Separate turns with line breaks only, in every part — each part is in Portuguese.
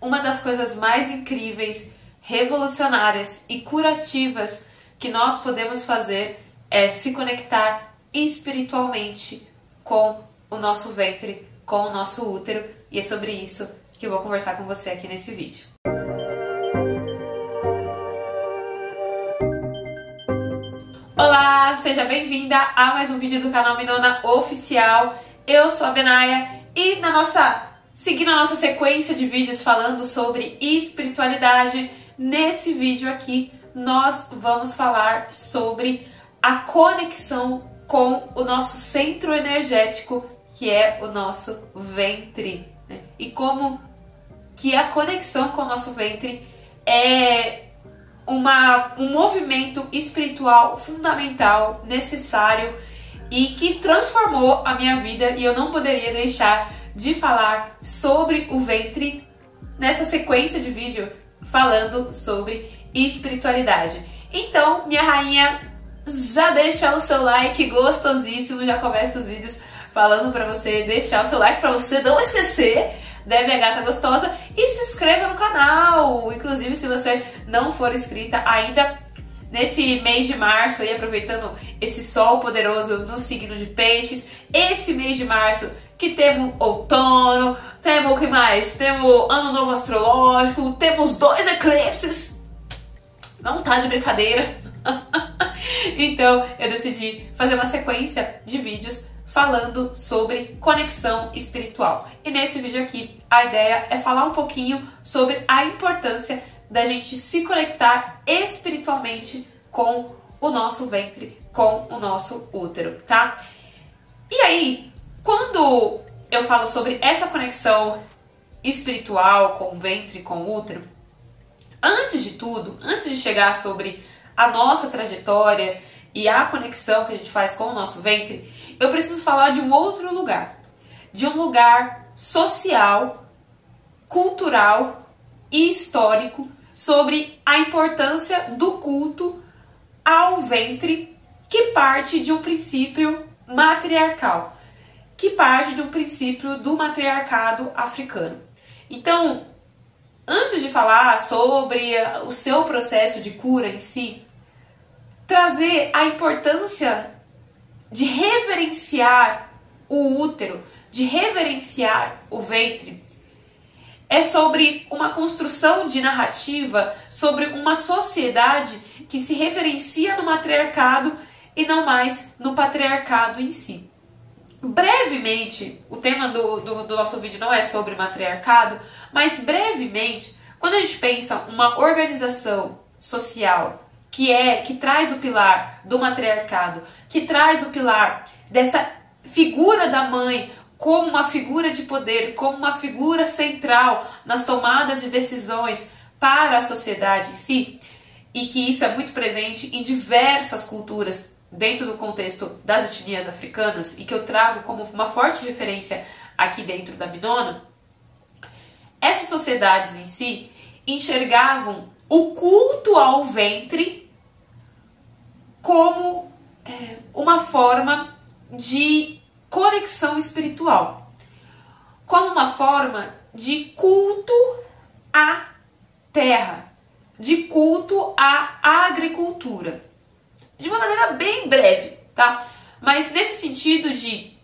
uma das coisas mais incríveis, revolucionárias e curativas que nós podemos fazer é se conectar espiritualmente com o nosso ventre, com o nosso útero, e é sobre isso que eu vou conversar com você aqui nesse vídeo. Olá, seja bem-vinda a mais um vídeo do canal Minona Oficial. Eu sou a Benaia e seguindo a nossa sequência de vídeos falando sobre espiritualidade, nesse vídeo aqui nós vamos falar sobre a conexão com o nosso centro energético, que é o nosso ventre, né? E como que a conexão com o nosso ventre é um movimento espiritual fundamental, necessário e que transformou a minha vida, e eu não poderia deixar de falar sobre o ventre nessa sequência de vídeo falando sobre espiritualidade. Então, minha rainha, já deixa o seu like gostosíssimo, já começa os vídeos falando para você deixar o seu like para você não esquecer, né, minha gata gostosa, e se inscreva no canal. Inclusive, se você não for inscrita ainda, nesse mês de março, aí aproveitando esse sol poderoso no signo de Peixes, esse mês de março que temos outono, temos o que mais? Temos ano novo astrológico, temos 2 eclipses. Não tá de brincadeira. Então eu decidi fazer uma sequência de vídeos falando sobre conexão espiritual. E nesse vídeo aqui a ideia é falar um pouquinho sobre a importância da gente se conectar espiritualmente com o nosso ventre, com o nosso útero, tá? E aí, quando eu falo sobre essa conexão espiritual com o ventre, com o útero, antes de tudo, antes de chegar sobre a nossa trajetória e a conexão que a gente faz com o nosso ventre, eu preciso falar de um outro lugar, de um lugar social, cultural e histórico sobre a importância do culto ao ventre, que parte de um princípio matriarcal, que parte de um princípio do matriarcado africano. Então, antes de falar sobre o seu processo de cura em si, trazer a importância de reverenciar o útero, de reverenciar o ventre, é sobre uma construção de narrativa, sobre uma sociedade que se referencia no matriarcado e não mais no patriarcado em si. Brevemente, o tema do nosso vídeo não é sobre matriarcado, mas brevemente, quando a gente pensa uma organização social que traz o pilar do matriarcado, que traz o pilar dessa figura da mãe como uma figura de poder, como uma figura central nas tomadas de decisões para a sociedade em si, e que isso é muito presente em diversas culturas dentro do contexto das etnias africanas, e que eu trago como uma forte referência aqui dentro da Minona, essas sociedades em si enxergavam o culto ao ventre como uma forma de conexão espiritual, como uma forma de culto à terra, de culto à agricultura. De uma maneira bem breve, tá? Mas nesse sentido de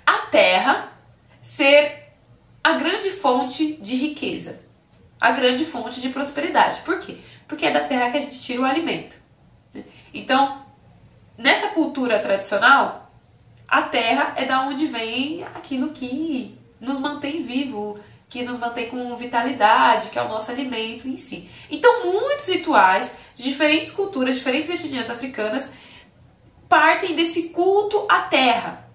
a terra ser a grande fonte de riqueza, a grande fonte de prosperidade. Por quê? Porque é da terra que a gente tira o alimento. Então, nessa cultura tradicional, a terra é da onde vem aquilo que nos mantém vivo, que nos mantém com vitalidade, que é o nosso alimento em si. Então, muitos rituais de diferentes culturas, diferentes etnias africanas, partem desse culto à terra,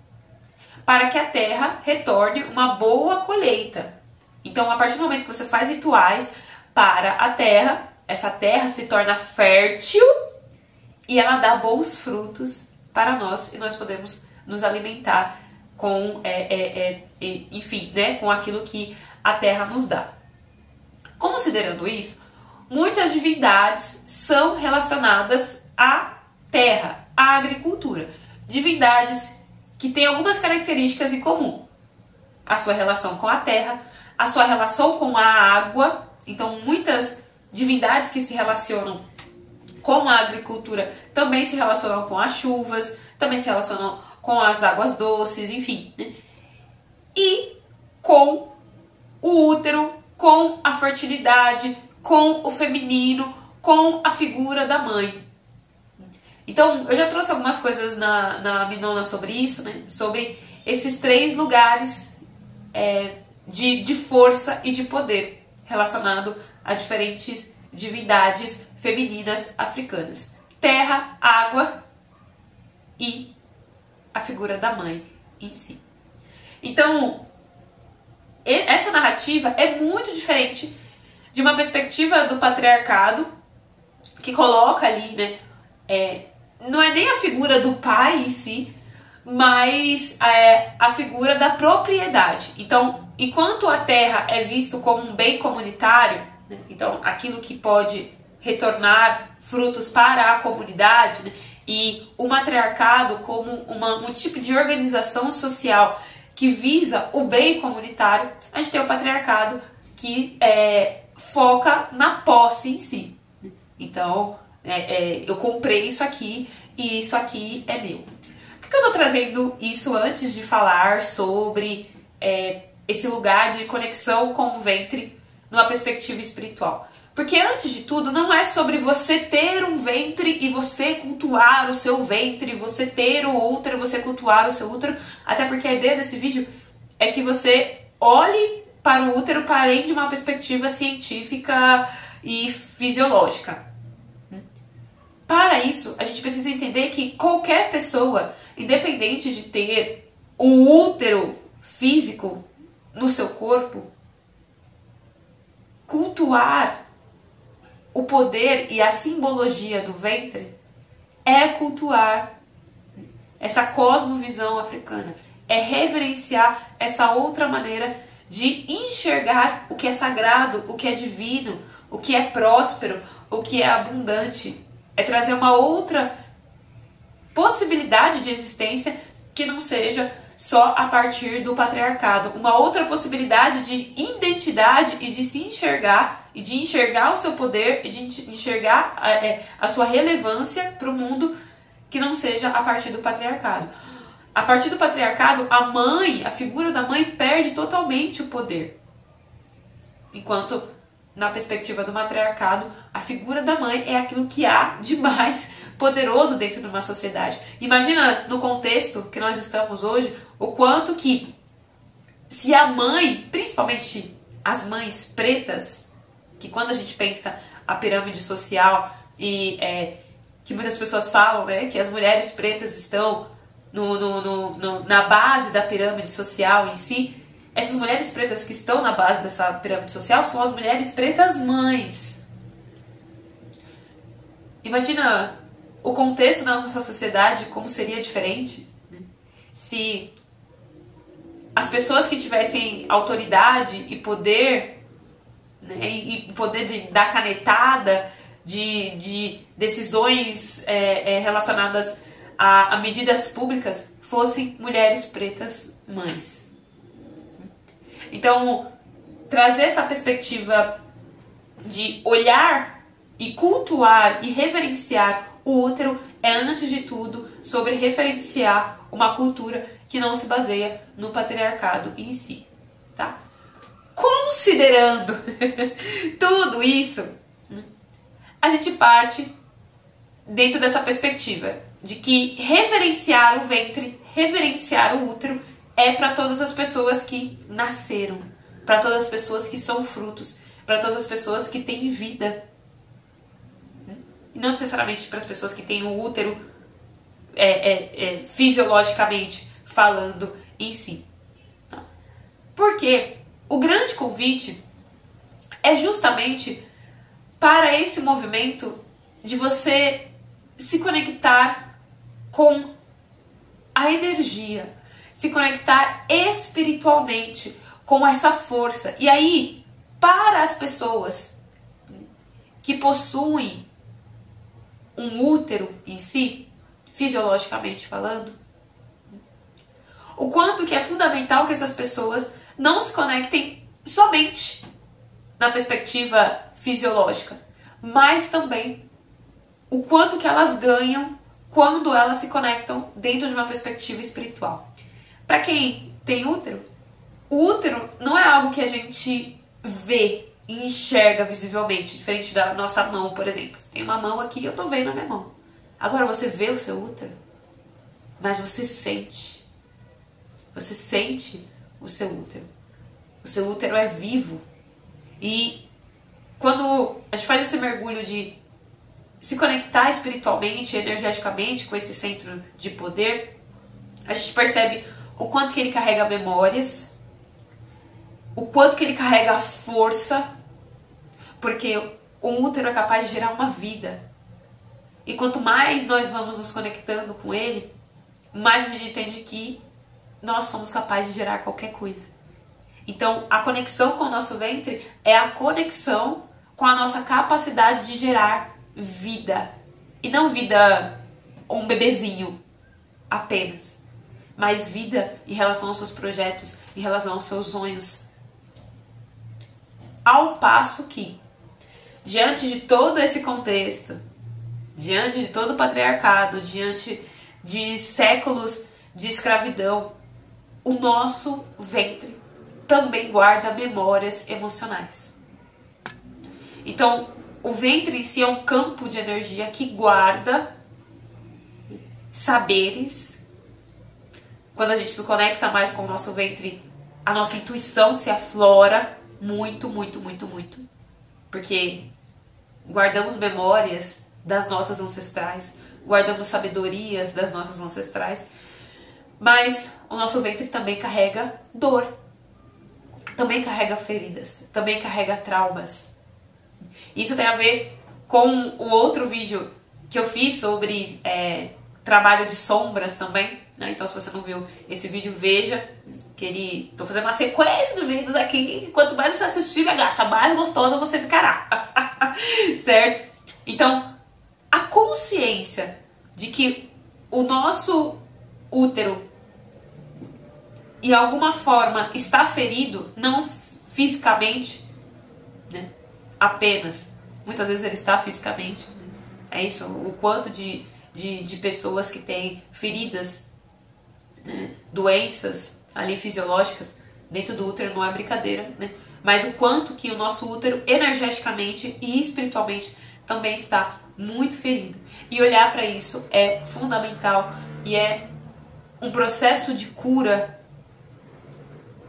para que a terra retorne uma boa colheita. Então, a partir do momento que você faz rituais para a terra, essa terra se torna fértil e ela dá bons frutos para nós, e nós podemos nos alimentar com, enfim, né, com aquilo que a terra nos dá. Considerando isso, muitas divindades são relacionadas à terra, à agricultura. Divindades que têm algumas características em comum: a sua relação com a terra, a sua relação com a água. Então, muitas divindades que se relacionam com a agricultura também se relacionam com as chuvas, também se relacionam com as águas doces, enfim, né? E com o útero, com a fertilidade, com o feminino, com a figura da mãe. Então, eu já trouxe algumas coisas na Minona sobre isso, né? Sobre esses 3 lugares de força e de poder relacionado a diferentes divindades femininas africanas. Terra, água e a figura da mãe em si. Então, essa narrativa é muito diferente de uma perspectiva do patriarcado, que coloca ali, né, não é nem a figura do pai em si, mas a figura da propriedade. Então, enquanto a terra é visto como um bem comunitário, né, então aquilo que pode retornar frutos para a comunidade, né, e o matriarcado como um tipo de organização social que visa o bem comunitário, a gente tem o patriarcado que foca na posse em si. Então, eu comprei isso aqui e isso aqui é meu. Por que eu estou trazendo isso antes de falar sobre esse lugar de conexão com o ventre numa perspectiva espiritual? Porque antes de tudo, não é sobre você ter um ventre e você cultuar o seu ventre, você ter o útero e você cultuar o seu útero, até porque a ideia desse vídeo é que você olhe para o útero para além de uma perspectiva científica e fisiológica. Para isso, a gente precisa entender que qualquer pessoa, independente de ter um útero físico no seu corpo, cultuar o poder e a simbologia do ventre é cultuar essa cosmovisão africana, é reverenciar essa outra maneira de enxergar o que é sagrado, o que é divino, o que é próspero, o que é abundante. É trazer uma outra possibilidade de existência que não seja só a partir do patriarcado. Uma outra possibilidade de identidade e de se enxergar, e de enxergar o seu poder, e de enxergar a sua relevância para o mundo que não seja a partir do patriarcado. A partir do patriarcado, a mãe, a figura da mãe perde totalmente o poder. Enquanto, na perspectiva do matriarcado, a figura da mãe é aquilo que há de mais poderoso dentro de uma sociedade. Imagina, no contexto que nós estamos hoje, o quanto que, se a mãe, principalmente as mães pretas, que quando a gente pensa a pirâmide social e que muitas pessoas falam, né, que as mulheres pretas estão na base da pirâmide social em si, essas mulheres pretas que estão na base dessa pirâmide social são as mulheres pretas mães. Imagina o contexto da nossa sociedade, como seria diferente, né, se as pessoas que tivessem autoridade e poder, né, e poder de dar canetada, de decisões relacionadas a medidas públicas, fossem mulheres pretas mães. Então, trazer essa perspectiva de olhar e cultuar e reverenciar o útero é, antes de tudo, sobre referenciar uma cultura que não se baseia no patriarcado em si, tá? Considerando tudo isso, a gente parte dentro dessa perspectiva de que reverenciar o ventre, reverenciar o útero é para todas as pessoas que nasceram, para todas as pessoas que são frutos, para todas as pessoas que têm vida. E não necessariamente para as pessoas que têm o útero fisiologicamente falando em si. Porque o grande convite é justamente para esse movimento de você se conectar com a energia, se conectar espiritualmente com essa força. E aí, para as pessoas que possuem um útero em si, fisiologicamente falando, o quanto que é fundamental que essas pessoas não se conectem somente na perspectiva fisiológica, mas também o quanto que elas ganham quando elas se conectam dentro de uma perspectiva espiritual. Para quem tem útero, o útero não é algo que a gente vê e enxerga visivelmente, diferente da nossa mão, por exemplo. Tem uma mão aqui e eu tô vendo a minha mão. Agora você vê o seu útero, mas você sente. Você sente o seu útero. O seu útero é vivo. E quando a gente faz esse mergulho de se conectar espiritualmente, energeticamente com esse centro de poder, a gente percebe o quanto que ele carrega memórias, o quanto que ele carrega força, porque o útero é capaz de gerar uma vida. E quanto mais nós vamos nos conectando com ele, mais a gente entende que nós somos capazes de gerar qualquer coisa. Então, a conexão com o nosso ventre é a conexão com a nossa capacidade de gerar vida. E não vida, um bebezinho apenas, mas vida em relação aos seus projetos, em relação aos seus sonhos. Ao passo que, diante de todo esse contexto, diante de todo o patriarcado, diante de séculos de escravidão, o nosso ventre também guarda memórias emocionais. Então, o ventre em si é um campo de energia que guarda saberes. Quando a gente se conecta mais com o nosso ventre, a nossa intuição se aflora muito, muito, muito, muito. Porque guardamos memórias das nossas ancestrais, guardamos sabedorias das nossas ancestrais, mas o nosso ventre também carrega dor, também carrega feridas, também carrega traumas. Isso tem a ver com o outro vídeo que eu fiz sobre trabalho de sombras também, né? Então, se você não viu esse vídeo, veja. Tô fazendo uma sequência de vídeos aqui. Quanto mais você assistir, minha gata, mais gostosa você ficará. Certo? Então, a consciência de que o nosso útero, de alguma forma, está ferido, não fisicamente, né? Apenas. Muitas vezes ele está fisicamente. Né? É isso, o quanto de pessoas que têm feridas, né? Doenças ali fisiológicas dentro do útero, não é brincadeira, né? Mas o quanto que o nosso útero energeticamente e espiritualmente também está muito ferido. E olhar para isso é fundamental e é um processo de cura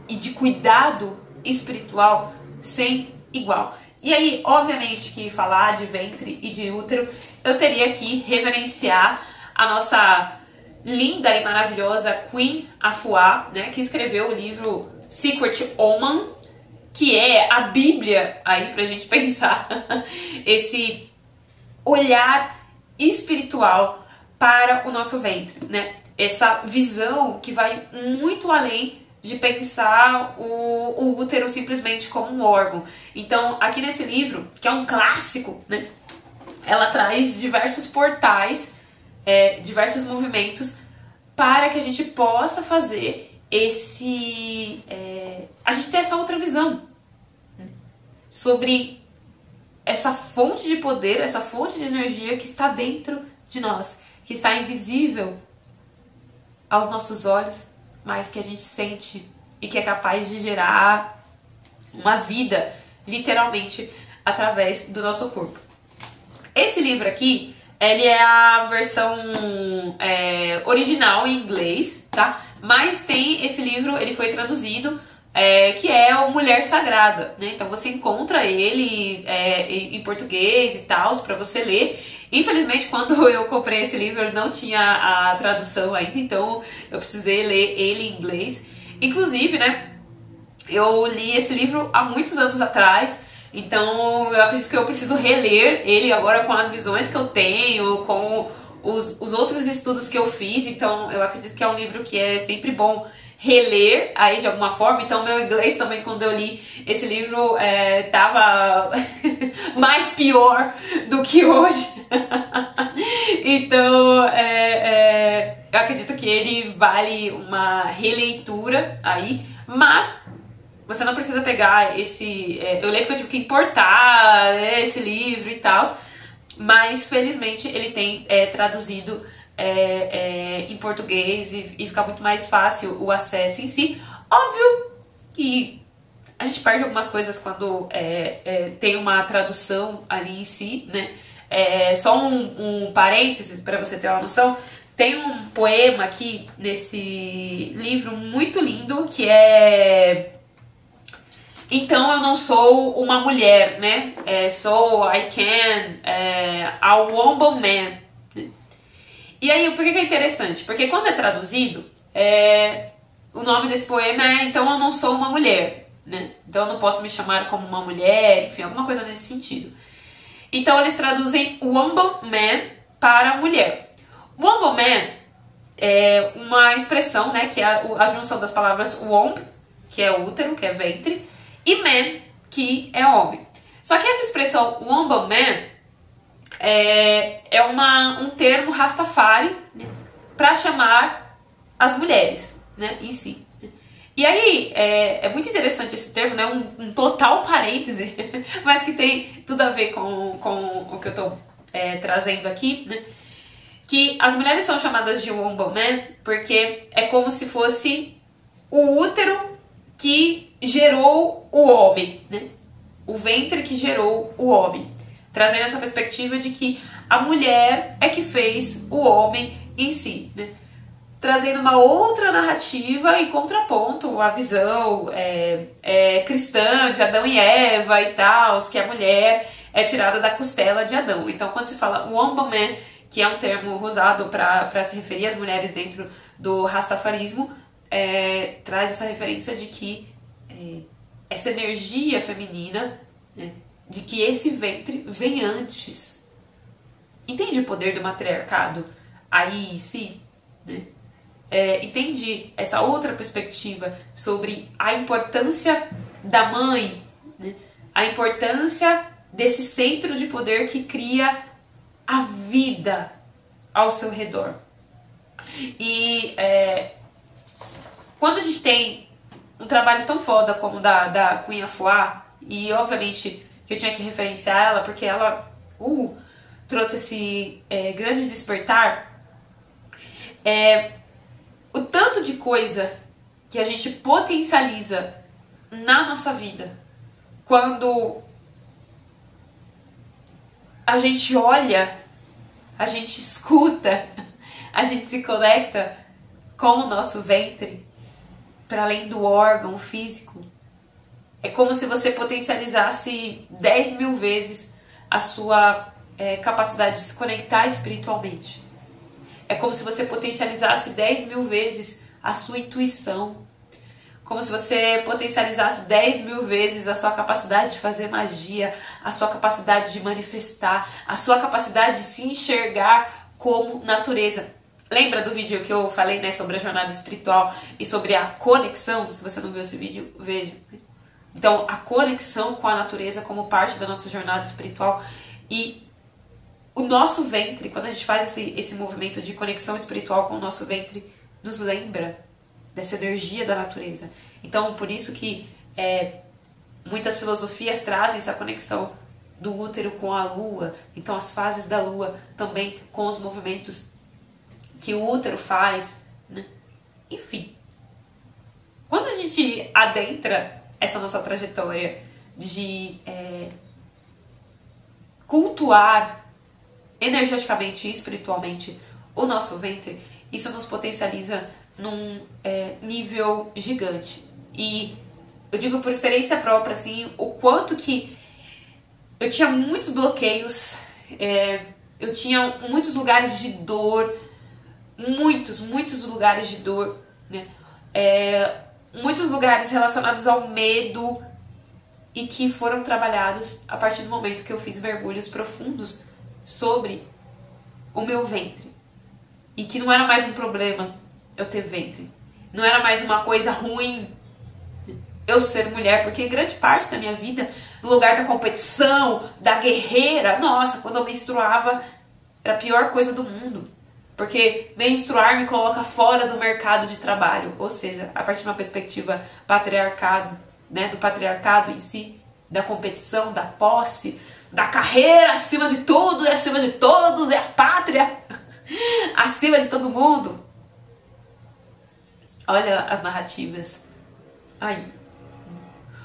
e de cuidado espiritual sem igual. E aí, obviamente que falar de ventre e de útero, eu teria que reverenciar a nossa linda e maravilhosa Queen Afua, né, que escreveu o livro Secret Woman, que é a Bíblia aí pra gente pensar esse olhar espiritual para o nosso ventre, né? Essa visão que vai muito além de pensar o útero simplesmente como um órgão. Então, aqui nesse livro, que é um clássico, né, ela traz diversos portais, diversos movimentos para que a gente possa fazer a gente ter essa outra visão, né, sobre essa fonte de poder, essa fonte de energia que está dentro de nós, que está invisível aos nossos olhos, mas que a gente sente e que é capaz de gerar uma vida, literalmente, através do nosso corpo. Esse livro aqui, ele é a versão original em inglês, tá? Mas tem esse livro, ele foi traduzido, que é o Mulher Sagrada, né? Então você encontra ele em português e tal, para você ler. Infelizmente, quando eu comprei esse livro, ele não tinha a tradução ainda, então eu precisei ler ele em inglês. Inclusive, né, eu li esse livro há muitos anos atrás, então eu acredito que eu preciso reler ele agora com as visões que eu tenho, com os outros estudos que eu fiz. Então eu acredito que é um livro que é sempre bom reler aí de alguma forma. Então meu inglês também, quando eu li esse livro, tava mais pior do que hoje. Então eu acredito que ele vale uma releitura aí, mas você não precisa pegar esse... eu lembro que eu tive que importar, né, esse livro e tal, mas felizmente ele tem traduzido em português e fica muito mais fácil o acesso em si. Óbvio que a gente perde algumas coisas quando tem uma tradução ali em si, né? Só um parênteses para você ter uma noção. Tem um poema aqui nesse livro muito lindo que é... Então eu não sou uma mulher, né? Sou I can, a woman man. E aí, por que é interessante? Porque quando é traduzido, o nome desse poema é Então eu não sou uma mulher, né? Então eu não posso me chamar como uma mulher, enfim, alguma coisa nesse sentido. Então eles traduzem woman man para mulher. Woman man é uma expressão, né, que é a junção das palavras womb, que é útero, que é ventre, e man, que é homem. Só que essa expressão woman man é um termo Rastafari, né, para chamar as mulheres, né, em si. E aí, é muito interessante esse termo, né, um total parêntese, mas que tem tudo a ver com o que eu estou trazendo aqui, né, que as mulheres são chamadas de woman man porque é como se fosse o útero que gerou o homem, né, o ventre que gerou o homem, trazendo essa perspectiva de que a mulher é que fez o homem em si, né? Trazendo uma outra narrativa em contraponto à visão cristã de Adão e Eva e tal, que a mulher é tirada da costela de Adão. Então, quando se fala woman man, que é um termo usado para se referir às mulheres dentro do rastafarismo, traz essa referência de que essa energia feminina, né, de que esse ventre vem antes. Entende o poder do matriarcado aí em si, né? Entende essa outra perspectiva sobre a importância da mãe, né? A importância desse centro de poder que cria a vida ao seu redor. E quando a gente tem um trabalho tão foda como da Cunha Foá, e obviamente que eu tinha que referenciar ela porque ela trouxe esse grande despertar, o tanto de coisa que a gente potencializa na nossa vida quando a gente olha, a gente escuta, a gente se conecta com o nosso ventre, para além do órgão físico. É como se você potencializasse 10 mil vezes a sua capacidade de se conectar espiritualmente. É como se você potencializasse 10 mil vezes a sua intuição. Como se você potencializasse 10 mil vezes a sua capacidade de fazer magia, a sua capacidade de manifestar, a sua capacidade de se enxergar como natureza. Lembra do vídeo que eu falei, né, sobre a jornada espiritual e sobre a conexão? Se você não viu esse vídeo, veja. Então, a conexão com a natureza como parte da nossa jornada espiritual. E o nosso ventre, quando a gente faz esse movimento de conexão espiritual com o nosso ventre, nos lembra dessa energia da natureza. Então, por isso que muitas filosofias trazem essa conexão do útero com a lua. Então, as fases da lua também com os movimentos que o útero faz, né? Enfim, quando a gente adentra essa nossa trajetória de cultuar energeticamente e espiritualmente o nosso ventre, isso nos potencializa num nível gigante. E eu digo por experiência própria, assim, o quanto que eu tinha muitos bloqueios, eu tinha muitos lugares de dor, muitos lugares de dor, né? Muitos lugares relacionados ao medo e que foram trabalhados a partir do momento que eu fiz mergulhos profundos sobre o meu ventre. E que não era mais um problema eu ter ventre. Não era mais uma coisa ruim eu ser mulher, porque grande parte da minha vida, no lugar da competição, da guerreira, nossa, quando eu menstruava, era a pior coisa do mundo. Porque menstruar me coloca fora do mercado de trabalho. Ou seja, a partir de uma perspectiva patriarcado, né, do patriarcado em si, da competição, da posse, da carreira acima de tudo e acima de todos, é a pátria acima de todo mundo. Olha as narrativas. Aí,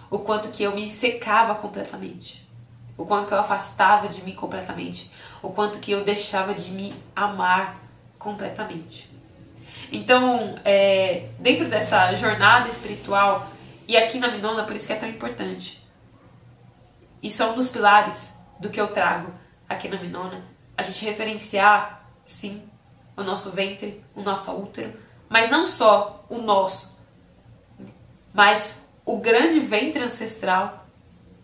o quanto que eu me secava completamente, o quanto que eu afastava de mim completamente, o quanto que eu deixava de me amar completamente. Então, dentro dessa jornada espiritual, e aqui na Minona, por isso que é tão importante, isso é um dos pilares do que eu trago aqui na Minona, a gente referenciar, sim, o nosso ventre, o nosso útero, mas não só o nosso, mas o grande ventre ancestral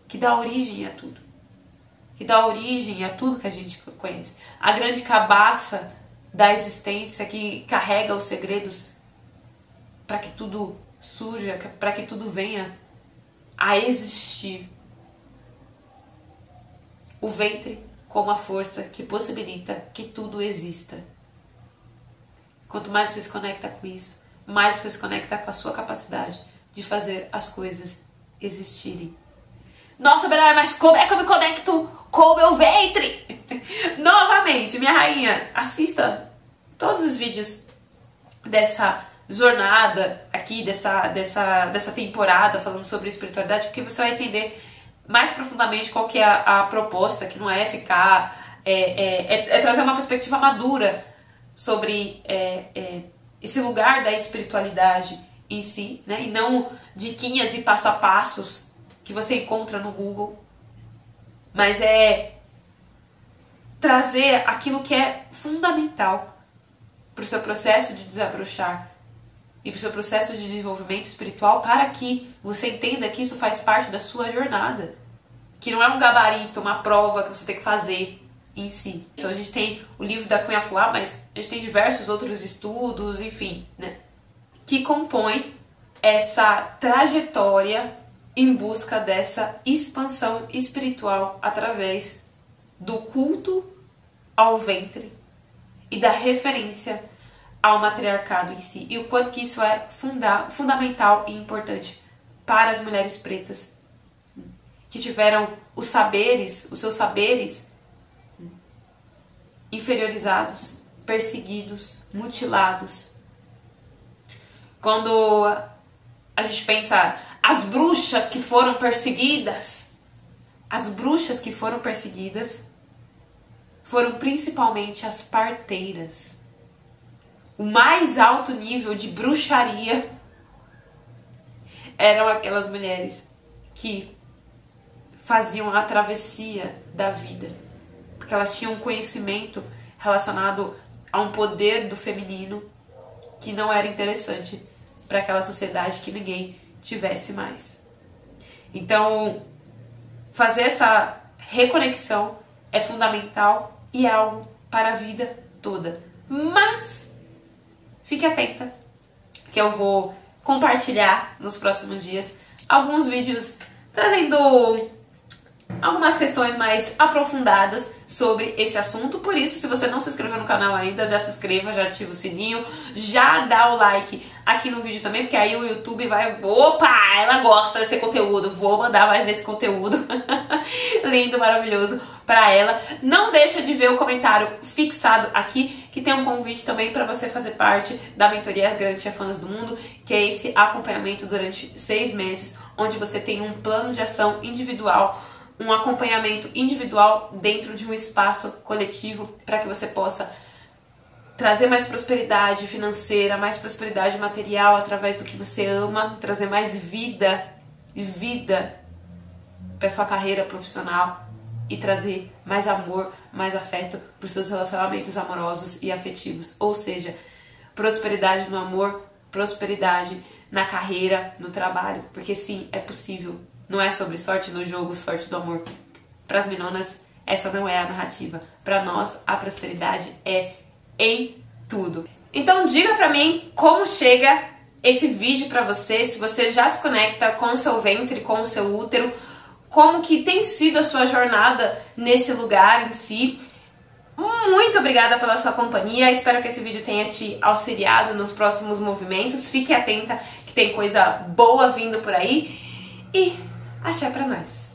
que dá origem a tudo. Que dá origem a tudo que a gente conhece. A grande cabaça da existência que carrega os segredos para que tudo surja, para que tudo venha a existir. O ventre como a força que possibilita que tudo exista. Quanto mais você se conecta com isso, mais você se conecta com a sua capacidade de fazer as coisas existirem. Nossa, Benara, mas como é que eu me conecto com o meu ventre? Novamente, minha rainha, assista todos os vídeos dessa jornada aqui, dessa temporada falando sobre espiritualidade, porque você vai entender mais profundamente qual que é a proposta, que não é ficar... É trazer uma perspectiva madura sobre esse lugar da espiritualidade em si, né? E não diquinhas e passo a passos que você encontra no Google, mas é trazer aquilo que é fundamental para o seu processo de desabrochar e para o seu processo de desenvolvimento espiritual, para que você entenda que isso faz parte da sua jornada, que não é um gabarito, uma prova que você tem que fazer em si. Então a gente tem o livro da Cunha Flá, mas a gente tem diversos outros estudos, enfim, né, que compõem essa trajetória em busca dessa expansão espiritual através do culto ao ventre e da referência ao matriarcado em si. E o quanto que isso é fundamental e importante para as mulheres pretas que tiveram os seus saberes inferiorizados, perseguidos, mutilados. Quando a gente pensa as bruxas que foram perseguidas, as bruxas que foram perseguidas foram principalmente as parteiras. O mais alto nível de bruxaria eram aquelas mulheres que faziam a travessia da vida, porque elas tinham um conhecimento relacionado a um poder do feminino que não era interessante para aquela sociedade que ninguém tivesse mais. Então, fazer essa reconexão é fundamental e é algo para a vida toda. Mas fique atenta, que eu vou compartilhar nos próximos dias alguns vídeos trazendo algumas questões mais aprofundadas sobre esse assunto. Por isso, se você não se inscreveu no canal ainda, já se inscreva, já ativa o sininho, já dá o like aqui no vídeo também, porque aí o YouTube vai... Opa, ela gosta desse conteúdo, vou mandar mais desse conteúdo lindo, maravilhoso para ela. Não deixa de ver o comentário fixado aqui, que tem um convite também para você fazer parte da mentoria As Grandes Chefanas do Mundo, que é esse acompanhamento durante 6 meses, onde você tem um plano de ação individual, um acompanhamento individual dentro de um espaço coletivo para que você possa trazer mais prosperidade financeira, mais prosperidade material através do que você ama, trazer mais vida para sua carreira profissional e trazer mais amor, mais afeto para os seus relacionamentos amorosos e afetivos. Ou seja, prosperidade no amor, prosperidade na carreira, no trabalho, porque sim, é possível. Não é sobre sorte no jogo, sorte do amor. Para as minonas, essa não é a narrativa. Para nós, a prosperidade é em tudo. Então diga pra mim como chega esse vídeo pra você, se você já se conecta com o seu ventre, com o seu útero, como que tem sido a sua jornada nesse lugar em si. Muito obrigada pela sua companhia, espero que esse vídeo tenha te auxiliado nos próximos movimentos. Fique atenta que tem coisa boa vindo por aí. e axé pra nós!